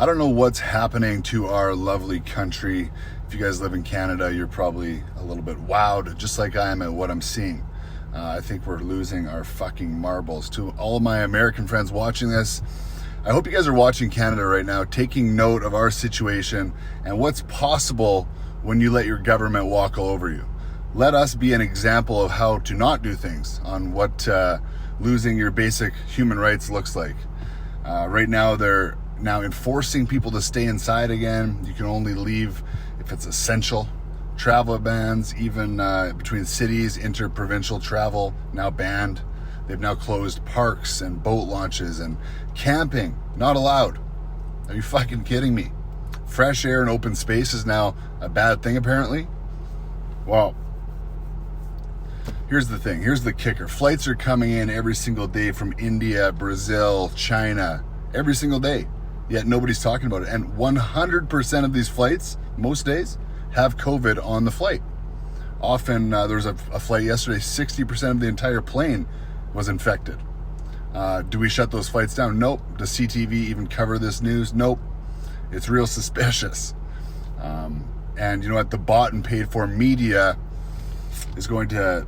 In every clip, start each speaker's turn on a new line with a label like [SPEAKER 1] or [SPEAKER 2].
[SPEAKER 1] I don't know what's happening to our lovely country. If you guys live in Canada, you're probably a little bit wowed, just like I am at what I'm seeing. I think we're losing our fucking marbles. To all of my American friends watching this, I hope you guys are watching Canada right now, taking note of our situation and what's possible when you let your government walk all over you. Let us be an example of how to not do things, on what losing your basic human rights looks like. Right now, they're now enforcing people to stay inside again. You can only leave if it's essential. Travel bans, even between cities, interprovincial travel now banned. They've now closed parks and boat launches, and camping not allowed. Are you fucking kidding me? Fresh air and open space is now a bad thing, apparently. Well, here's the thing. Here's the kicker. Flights are coming in every single day from India, Brazil, China, every single day. Yet nobody's talking about it. And 100% of these flights, most days, have COVID on the flight. Often, there was a flight yesterday, 60% of the entire plane was infected. Do we shut those flights down? Nope. Does CTV even cover this news? Nope. It's real suspicious. And you know what? The bought and paid for media is going to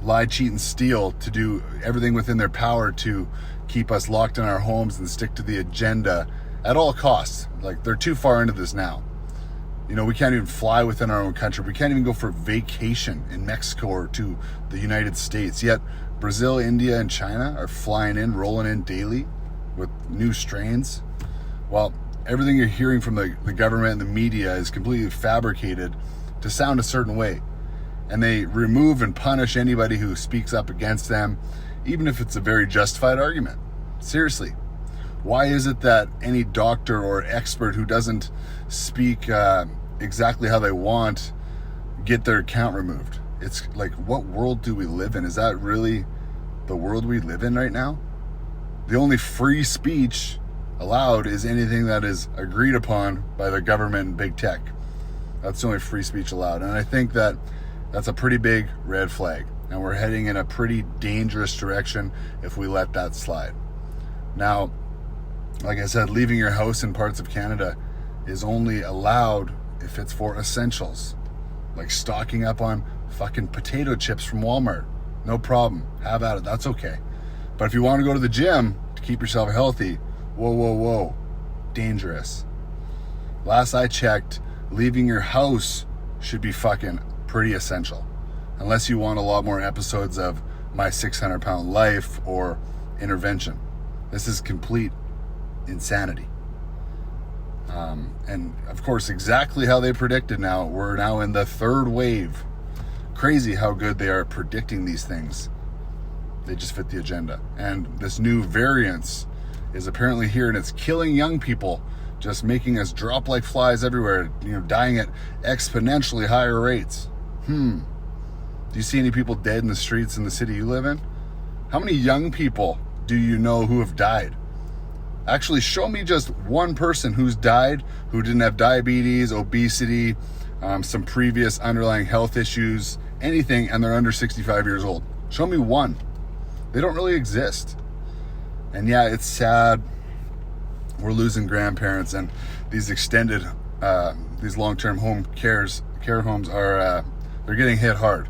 [SPEAKER 1] lie, cheat, and steal to do everything within their power to keep us locked in our homes and stick to the agenda at all costs. Like, they're too far into this now. You know, we can't even fly within our own country. We can't even go for vacation in Mexico or to the United States. Yet Brazil, India, and China are flying in, rolling in daily with new strains. Well, everything you're hearing from the government and the media is completely fabricated to sound a certain way. And they remove and punish anybody who speaks up against them, even if it's a very justified argument. Seriously. Why is it that any doctor or expert who doesn't speak exactly how they want get their account removed? It's like, what world do we live in? Is that really the world we live in right now? The only free speech allowed is anything that is agreed upon by the government and big tech. That's the only free speech allowed. And I think that that's a pretty big red flag. And we're heading in a pretty dangerous direction if we let that slide. Now, like I said, leaving your house in parts of Canada is only allowed if it's for essentials. Like stocking up on fucking potato chips from Walmart. No problem. Have at it. That's okay. But if you want to go to the gym to keep yourself healthy, whoa. Dangerous. Last I checked, leaving your house should be fucking pretty essential. Unless you want a lot more episodes of My 600-Pound Life or Intervention. This is complete insanity. And of course, exactly how they predicted now, we're now in the third wave. Crazy how good they are predicting these things. They just fit the agenda. And this new variance is apparently here, and it's killing young people, just making us drop like flies everywhere, dying at exponentially higher rates. Do you see any people dead in the streets in the city you live in? How many young people do you know who have died? Actually, show me just one person who's died who didn't have diabetes, obesity, some previous underlying health issues, anything, and they're under 65 years old. Show me one. They don't really exist. And yeah, it's sad. We're losing grandparents, and these extended, these long-term care homes are, they're getting hit hard.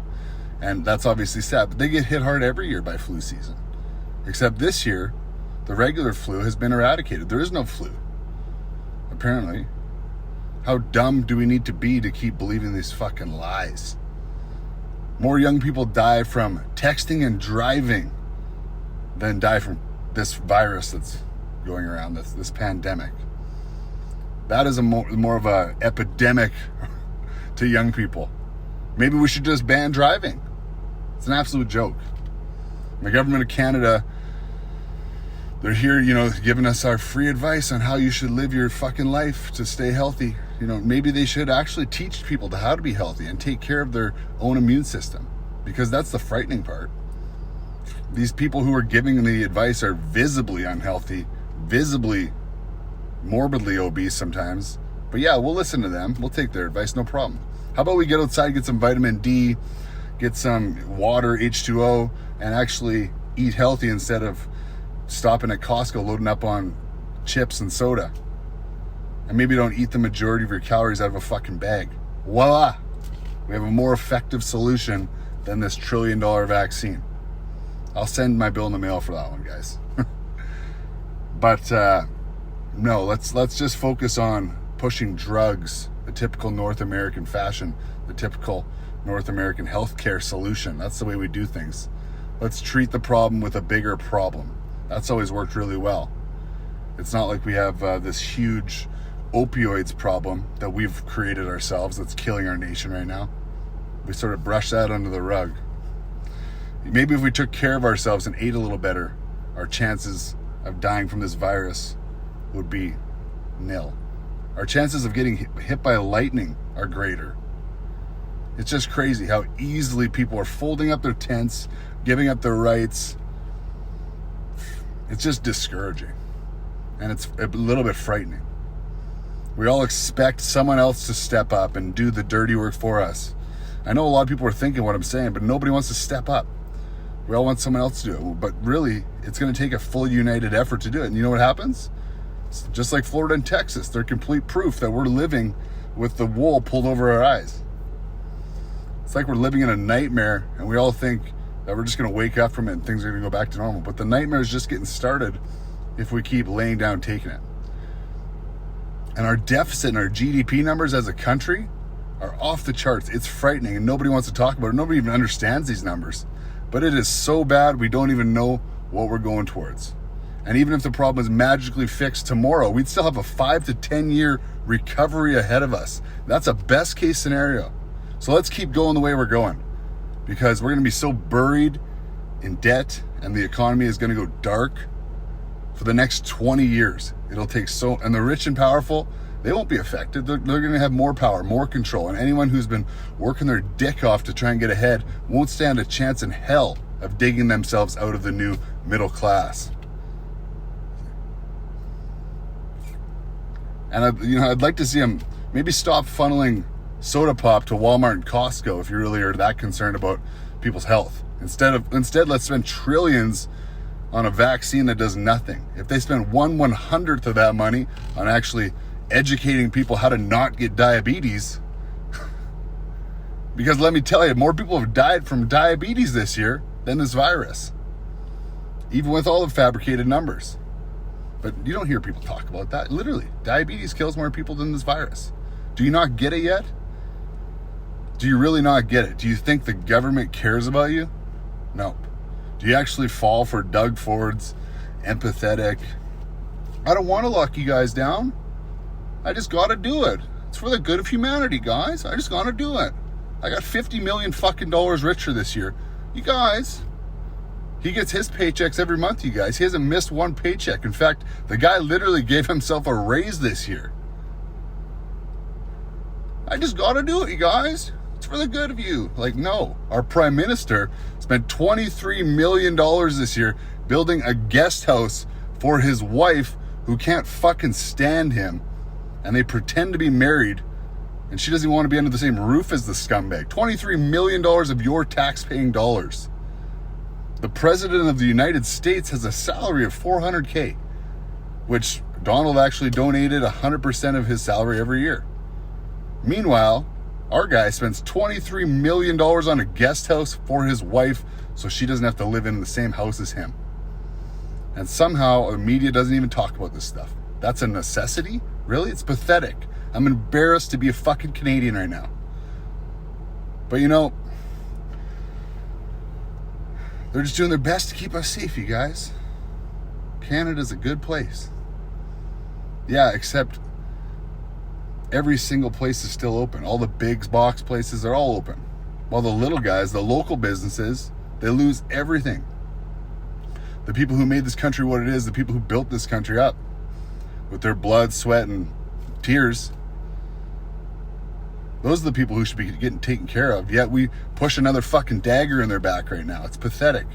[SPEAKER 1] And that's obviously sad, but they get hit hard every year by flu season. Except this year, the regular flu has been eradicated. There is no flu, apparently. How dumb do we need to be to keep believing these fucking lies? More young people die from texting and driving than die from this virus that's going around, this pandemic. That is more of a epidemic to young people. Maybe we should just ban driving. It's an absolute joke. The government of Canada, they're here, giving us our free advice on how you should live your fucking life to stay healthy. Maybe they should actually teach people how to be healthy and take care of their own immune system, because that's the frightening part. These people who are giving the advice are visibly unhealthy, visibly morbidly obese sometimes. But yeah, we'll listen to them. We'll take their advice, no problem. How about we get outside, get some vitamin D, get some water, H2O, and actually eat healthy instead of stopping at Costco loading up on chips and soda. and maybe don't eat the majority of your calories out of a fucking bag. Voila! We have a more effective solution than this $1 trillion vaccine. I'll send my bill in the mail for that one, guys. But no, let's just focus on pushing drugs, the typical North American fashion, the typical North American healthcare solution. That's the way we do things. Let's treat the problem with a bigger problem. That's always worked really well. It's not like we have this huge opioids problem that we've created ourselves that's killing our nation right now. We sort of brush that under the rug. Maybe if we took care of ourselves and ate a little better, our chances of dying from this virus would be nil. Our chances of getting hit by lightning are greater. It's just crazy how easily people are folding up their tents, giving up their rights. It's just discouraging. And it's a little bit frightening. We all expect someone else to step up and do the dirty work for us. I know a lot of people are thinking what I'm saying, but nobody wants to step up. We all want someone else to do it. But really, it's going to take a full united effort to do it. And you know what happens? It's just like Florida and Texas. They're complete proof that we're living with the wool pulled over our eyes. It's like we're living in a nightmare, and we all think that we're just going to wake up from it and things are going to go back to normal. But the nightmare is just getting started if we keep laying down, taking it. And our deficit and our GDP numbers as a country are off the charts. It's frightening, and nobody wants to talk about it. Nobody even understands these numbers. But it is so bad, we don't even know what we're going towards. And even if the problem is magically fixed tomorrow, we'd still have a 5 to 10 year recovery ahead of us. That's a best case scenario. So let's keep going the way we're going, because we're going to be so buried in debt, and the economy is going to go dark for the next 20 years. It'll take and the rich and powerful, they won't be affected. They're going to have more power, more control. And anyone who's been working their dick off to try and get ahead won't stand a chance in hell of digging themselves out of the new middle class. And I'd like to see them maybe stop funneling soda pop to Walmart and Costco if you really are that concerned about people's health. Instead, let's spend trillions on a vaccine that does nothing. If they spend 1/100th of that money on actually educating people how to not get diabetes, because let me tell you, more people have died from diabetes this year than this virus, even with all the fabricated numbers. But you don't hear people talk about that. Literally, diabetes kills more people than this virus. Do you not get it yet? Do you really not get it? Do you think the government cares about you? No. Do you actually fall for Doug Ford's empathetic, I don't want to lock you guys down, I just got to do it. It's for the good of humanity, guys. I just got to do it. I got $50 million fucking dollars richer this year. You guys, he gets his paychecks every month, you guys. He hasn't missed one paycheck. In fact, the guy literally gave himself a raise this year. I just got to do it, you guys. It's for the good of you. Like, no. Our prime minister spent $23 million this year building a guest house for his wife who can't fucking stand him. And they pretend to be married, and she doesn't even want to be under the same roof as the scumbag. $23 million of your tax-paying dollars. The president of the United States has a salary of $400K, which Donald actually donated 100% of his salary every year. Meanwhile, our guy spends $23 million on a guest house for his wife so she doesn't have to live in the same house as him. And somehow the media doesn't even talk about this stuff. That's a necessity? Really? It's pathetic. I'm embarrassed to be a fucking Canadian right now. But you know, they're just doing their best to keep us safe, you guys. Canada's a good place. Yeah, except every single place is still open. All the big box places are all open. While the little guys, the local businesses, they lose everything. The people who made this country what it is, the people who built this country up with their blood, sweat, and tears, those are the people who should be getting taken care of. Yet we push another fucking dagger in their back right now. It's pathetic.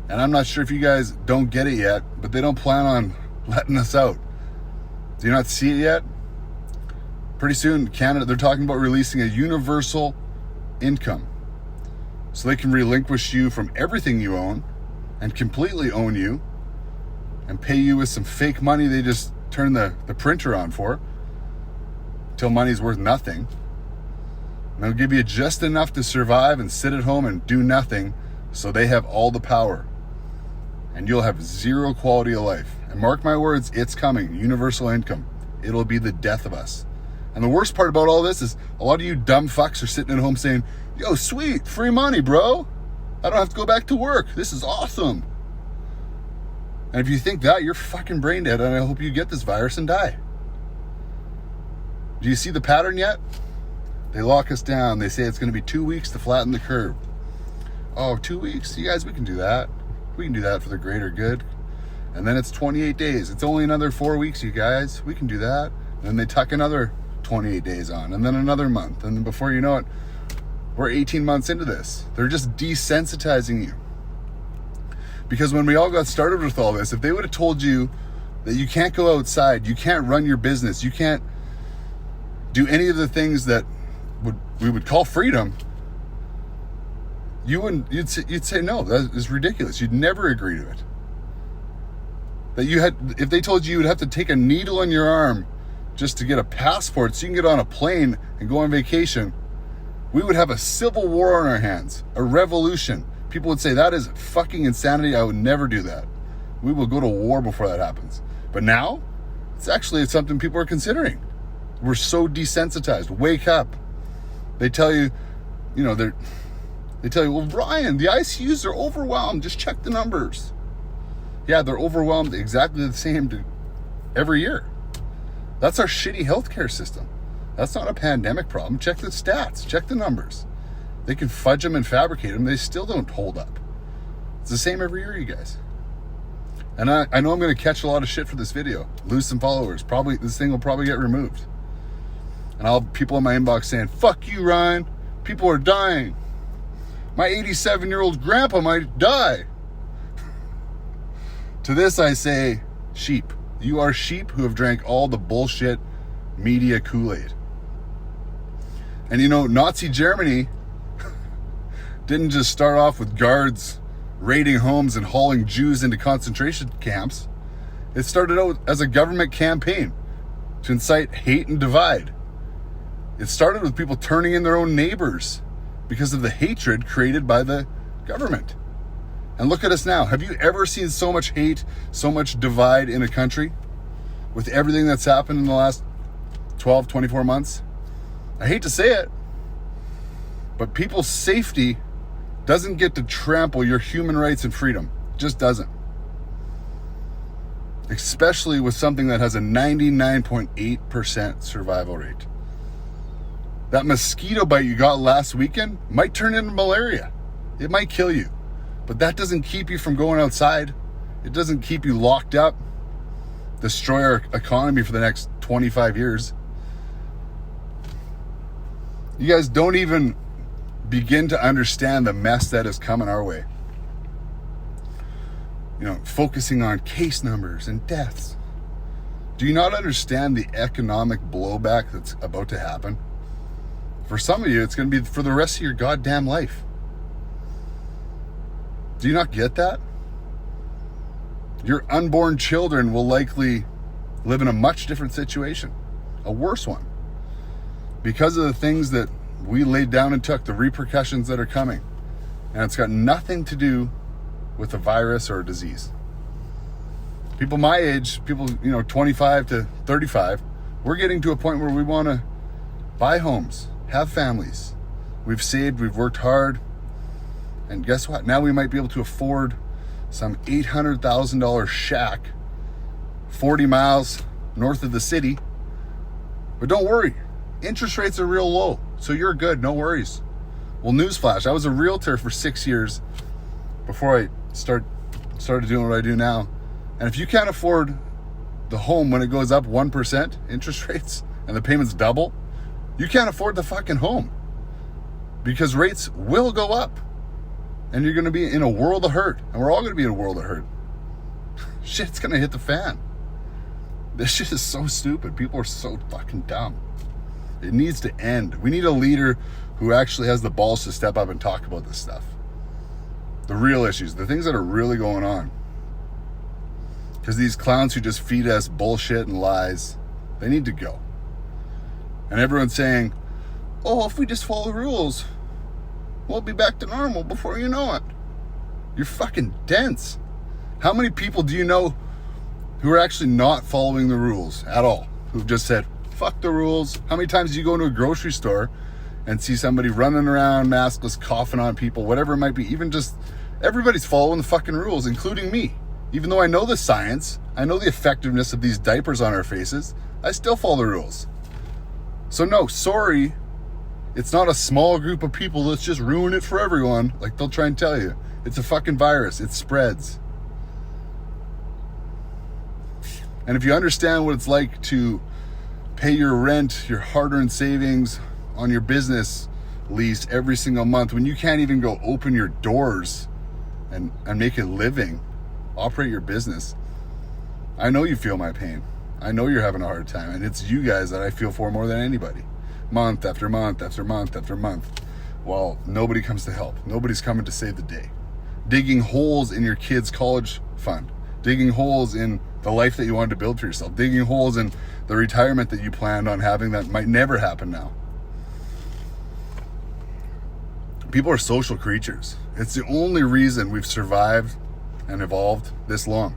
[SPEAKER 1] And I'm not sure if you guys don't get it yet, but they don't plan on letting us out. Do you not see it yet? Pretty soon, Canada, they're talking about releasing a universal income. So they can relinquish you from everything you own and completely own you and pay you with some fake money they just turn the printer on for till money's worth nothing. And they'll give you just enough to survive and sit at home and do nothing, so they have all the power. And you'll have zero quality of life. And mark my words, it's coming. Universal income. It'll be the death of us. And the worst part about all this is a lot of you dumb fucks are sitting at home saying, yo, sweet, free money, bro. I don't have to go back to work. This is awesome. And if you think that, you're fucking brain dead, and I hope you get this virus and die. Do you see the pattern yet? They lock us down. They say it's going to be 2 weeks to flatten the curve. Oh, 2 weeks? You guys, we can do that. We can do that for the greater good. And then it's 28 days. It's only another 4 weeks, you guys. We can do that. And then they tuck another 28 days on, and then another month. And then before you know it, we're 18 months into this. They're just desensitizing you. Because when we all got started with all this, if they would have told you that you can't go outside, you can't run your business, you can't do any of the things that we would call freedom, you'd say no, that is ridiculous. You'd never agree to it. If they told you would have to take a needle in your arm just to get a passport so you can get on a plane and go on vacation, we would have a civil war on our hands, a revolution. People would say, that is fucking insanity. I would never do that. We will go to war before that happens. But now, it's something people are considering. We're so desensitized. Wake up. They tell you, well, Ryan, the ICUs are overwhelmed. Just check the numbers. Yeah, they're overwhelmed exactly the same every year. That's our shitty healthcare system. That's not a pandemic problem. Check the stats. Check the numbers. They can fudge them and fabricate them. They still don't hold up. It's the same every year, you guys. And I know I'm going to catch a lot of shit for this video. Lose some followers. Probably this thing will probably get removed. And I'll have people in my inbox saying, fuck you, Ryan. People are dying. My 87-year-old grandpa might die. To this I say, sheep. You are sheep who have drank all the bullshit media Kool-Aid. And Nazi Germany didn't just start off with guards raiding homes and hauling Jews into concentration camps. It started out as a government campaign to incite hate and divide. It started with people turning in their own neighbors because of the hatred created by the government. And look at us now. Have you ever seen so much hate, so much divide in a country with everything that's happened in the last 12, 24 months? I hate to say it, but people's safety doesn't get to trample your human rights and freedom. It just doesn't. Especially with something that has a 99.8% survival rate. That mosquito bite you got last weekend might turn into malaria. It might kill you. But that doesn't keep you from going outside. It doesn't keep you locked up, destroy our economy for the next 25 years. You guys don't even begin to understand the mess that is coming our way. Focusing on case numbers and deaths. Do you not understand the economic blowback that's about to happen? For some of you, it's going to be for the rest of your goddamn life. Do you not get that? Your unborn children will likely live in a much different situation, a worse one, because of the things that we laid down and took, the repercussions that are coming. And it's got nothing to do with a virus or a disease. People my age, 25 to 35, we're getting to a point where we want to buy homes, have families. We've saved, we've worked hard. And guess what? Now we might be able to afford some $800,000 shack 40 miles north of the city. But don't worry, interest rates are real low, so you're good, no worries. Well, newsflash, I was a realtor for 6 years before I started doing what I do now. And if you can't afford the home when it goes up 1% interest rates and the payments double, you can't afford the fucking home, because rates will go up. And you're going to be in a world of hurt. And we're all going to be in a world of hurt. Shit's going to hit the fan. This shit is so stupid. People are so fucking dumb. It needs to end. We need a leader who actually has the balls to step up and talk about this stuff. The real issues. The things that are really going on. Because these clowns who just feed us bullshit and lies, they need to go. And everyone's saying, oh, if we just follow the rules, we'll be back to normal before you know it. You're fucking dense. How many people do you know who are actually not following the rules at all? Who've just said, fuck the rules. How many times do you go into a grocery store and see somebody running around maskless, coughing on people, whatever it might be? Even just everybody's following the fucking rules, including me. Even though I know the science, I know the effectiveness of these diapers on our faces, I still follow the rules. So no, sorry, it's not a small group of people that's just ruin it for everyone, like they'll try and tell you. It's a fucking virus, it spreads. And if you understand what it's like to pay your rent, your hard-earned savings on your business lease every single month, when you can't even go open your doors and make a living, operate your business, I know you feel my pain. I know you're having a hard time, and it's you guys that I feel for more than anybody. Month after month after month after month. While nobody comes to help. Nobody's coming to save the day. Digging holes in your kids' college fund. Digging holes in the life that you wanted to build for yourself. Digging holes in the retirement that you planned on having that might never happen now. People are social creatures. It's the only reason we've survived and evolved this long.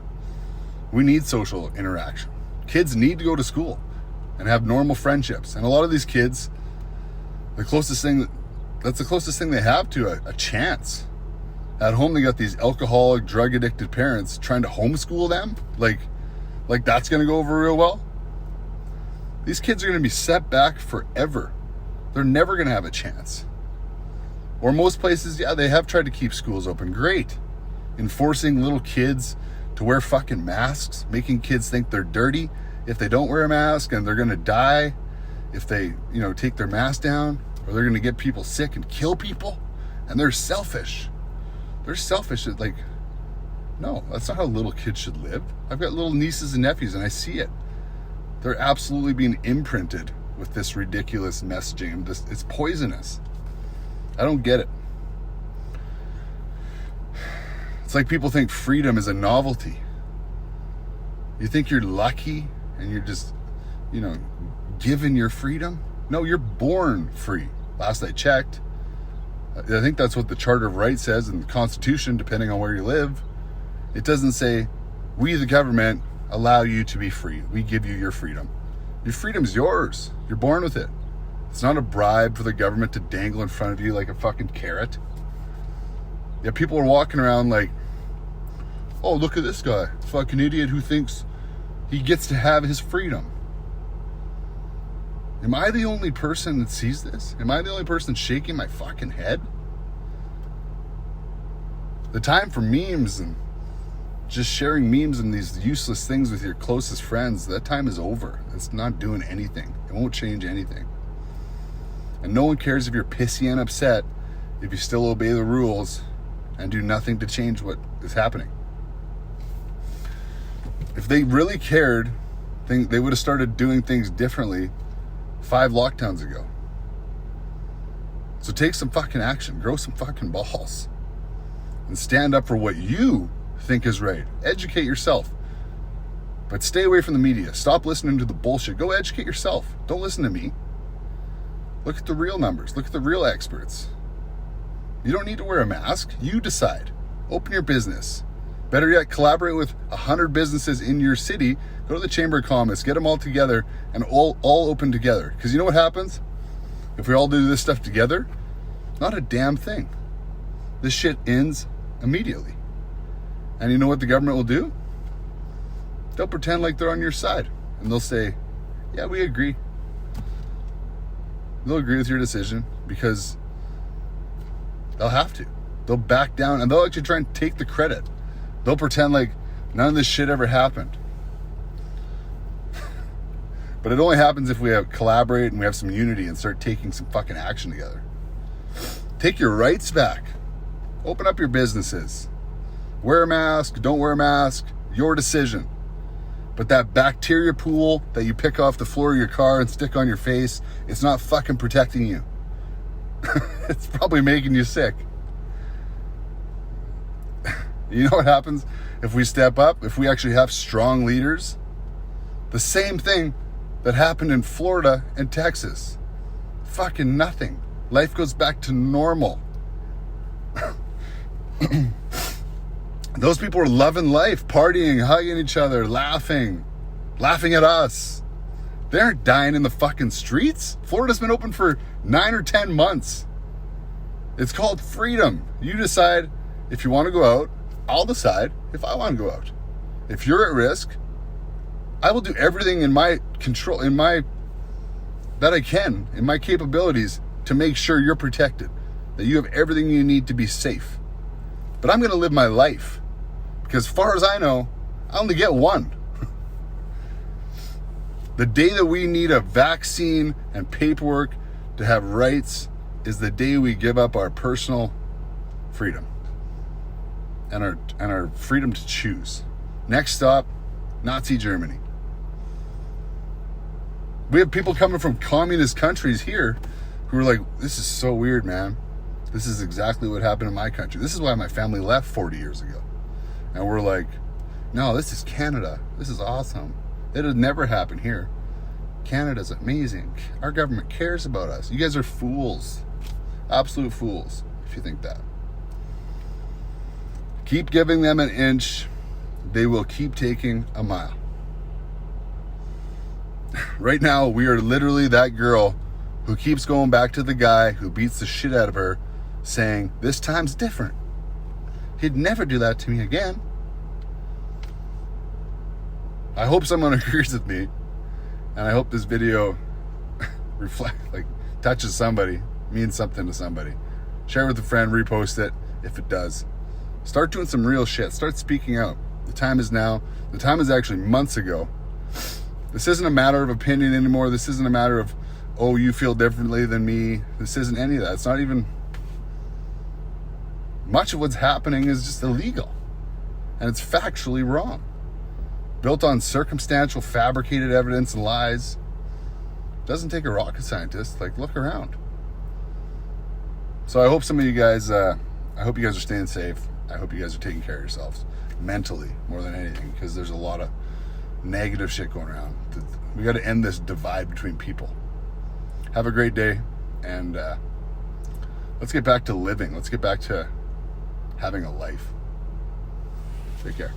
[SPEAKER 1] We need social interaction. Kids need to go to school and have normal friendships. And a lot of these kids, that's the closest thing they have to a chance. At home, they got these alcoholic, drug-addicted parents trying to homeschool them. Like that's going to go over real well. These kids are going to be set back forever. They're never going to have a chance. Or most places, yeah, they have tried to keep schools open. Great. Enforcing little kids to wear fucking masks, making kids think they're dirty if they don't wear a mask, and they're going to die if they, take their mask down, or they're going to get people sick and kill people. And they're selfish. They're selfish. No, that's not how little kids should live. I've got little nieces and nephews, and I see it. They're absolutely being imprinted with this ridiculous messaging. It's poisonous. I don't get it. It's like people think freedom is a novelty. You think you're lucky and you're just, given your freedom? No, you're born free. Last I checked. I think that's what the Charter of Rights says in the Constitution, depending on where you live. It doesn't say, we, the government, allow you to be free. We give you your freedom. Your freedom's yours. You're born with it. It's not a bribe for the government to dangle in front of you like a fucking carrot. Yeah, people are walking around like, oh, look at this guy, fucking idiot who thinks he gets to have his freedom. Am I the only person that sees this? Am I the only person shaking my fucking head? The time for memes and just sharing memes and these useless things with your closest friends, that time is over. It's not doing anything. It won't change anything. And no one cares if you're pissy and upset if you still obey the rules and do nothing to change what is happening. If they really cared, they would have started doing things differently 5 lockdowns ago. So take some fucking action. Grow some fucking balls. And stand up for what you think is right. Educate yourself. But stay away from the media. Stop listening to the bullshit. Go educate yourself. Don't listen to me. Look at the real numbers. Look at the real experts. You don't need to wear a mask. You decide. Open your business. Better yet, collaborate with 100 businesses in your city. Go to the Chamber of Commerce. Get them all together and all open together. Because you know what happens? If we all do this stuff together, not a damn thing. This shit ends immediately. And you know what the government will do? They'll pretend like they're on your side. And they'll say, yeah, we agree. They'll agree with your decision because they'll have to. They'll back down and they'll actually try and take the credit. They'll pretend like none of this shit ever happened. But it only happens if we collaborate and we have some unity and start taking some fucking action together. Take your rights back. Open up your businesses. Wear a mask, don't wear a mask, your decision. But that bacteria pool that you pick off the floor of your car and stick on your face, it's not fucking protecting you. It's probably making you sick. You know what happens if we step up, if we actually have strong leaders? The same thing that happened in Florida and Texas. Fucking nothing. Life goes back to normal. Those people are loving life, partying, hugging each other, laughing at us. They aren't dying in the fucking streets. Florida's been open for 9 or 10 months. It's called freedom. You decide if you want to go out. I'll decide if I want to go out. If you're at risk, I will do everything in my control, that I can, in my capabilities, to make sure you're protected, that you have everything you need to be safe. But I'm going to live my life, because as far as I know, I only get one. The day that we need a vaccine and paperwork to have rights is the day we give up our personal freedom and our freedom to choose. Next stop, Nazi Germany. We have people coming from communist countries here who are like, this is so weird, man. This is exactly what happened in my country. This is why my family left 40 years ago. And we're like, no, this is Canada. This is awesome. It had never happened here. Canada's amazing. Our government cares about us. You guys are fools. Absolute fools if you think that. Keep giving them an inch. They will keep taking a mile. Right now, we are literally that girl who keeps going back to the guy who beats the shit out of her, saying, this time's different. He'd never do that to me again. I hope someone agrees with me, and I hope this video touches somebody, means something to somebody. Share it with a friend, repost it if it does. Start doing some real shit. Start speaking out. The time is now. The time is actually months ago. This isn't a matter of opinion anymore. This isn't a matter of, oh, you feel differently than me. This isn't any of that. It's not even... Much of what's happening is just illegal. And it's factually wrong. Built on circumstantial, fabricated evidence and lies. Doesn't take a rocket scientist. Look around. So I hope some of you guys, I hope you guys are staying safe. I hope you guys are taking care of yourselves. Mentally, more than anything. Because there's a lot of negative shit going around. We got to end this divide between people. Have a great day. And let's get back to living. Let's get back to having a life. Take care.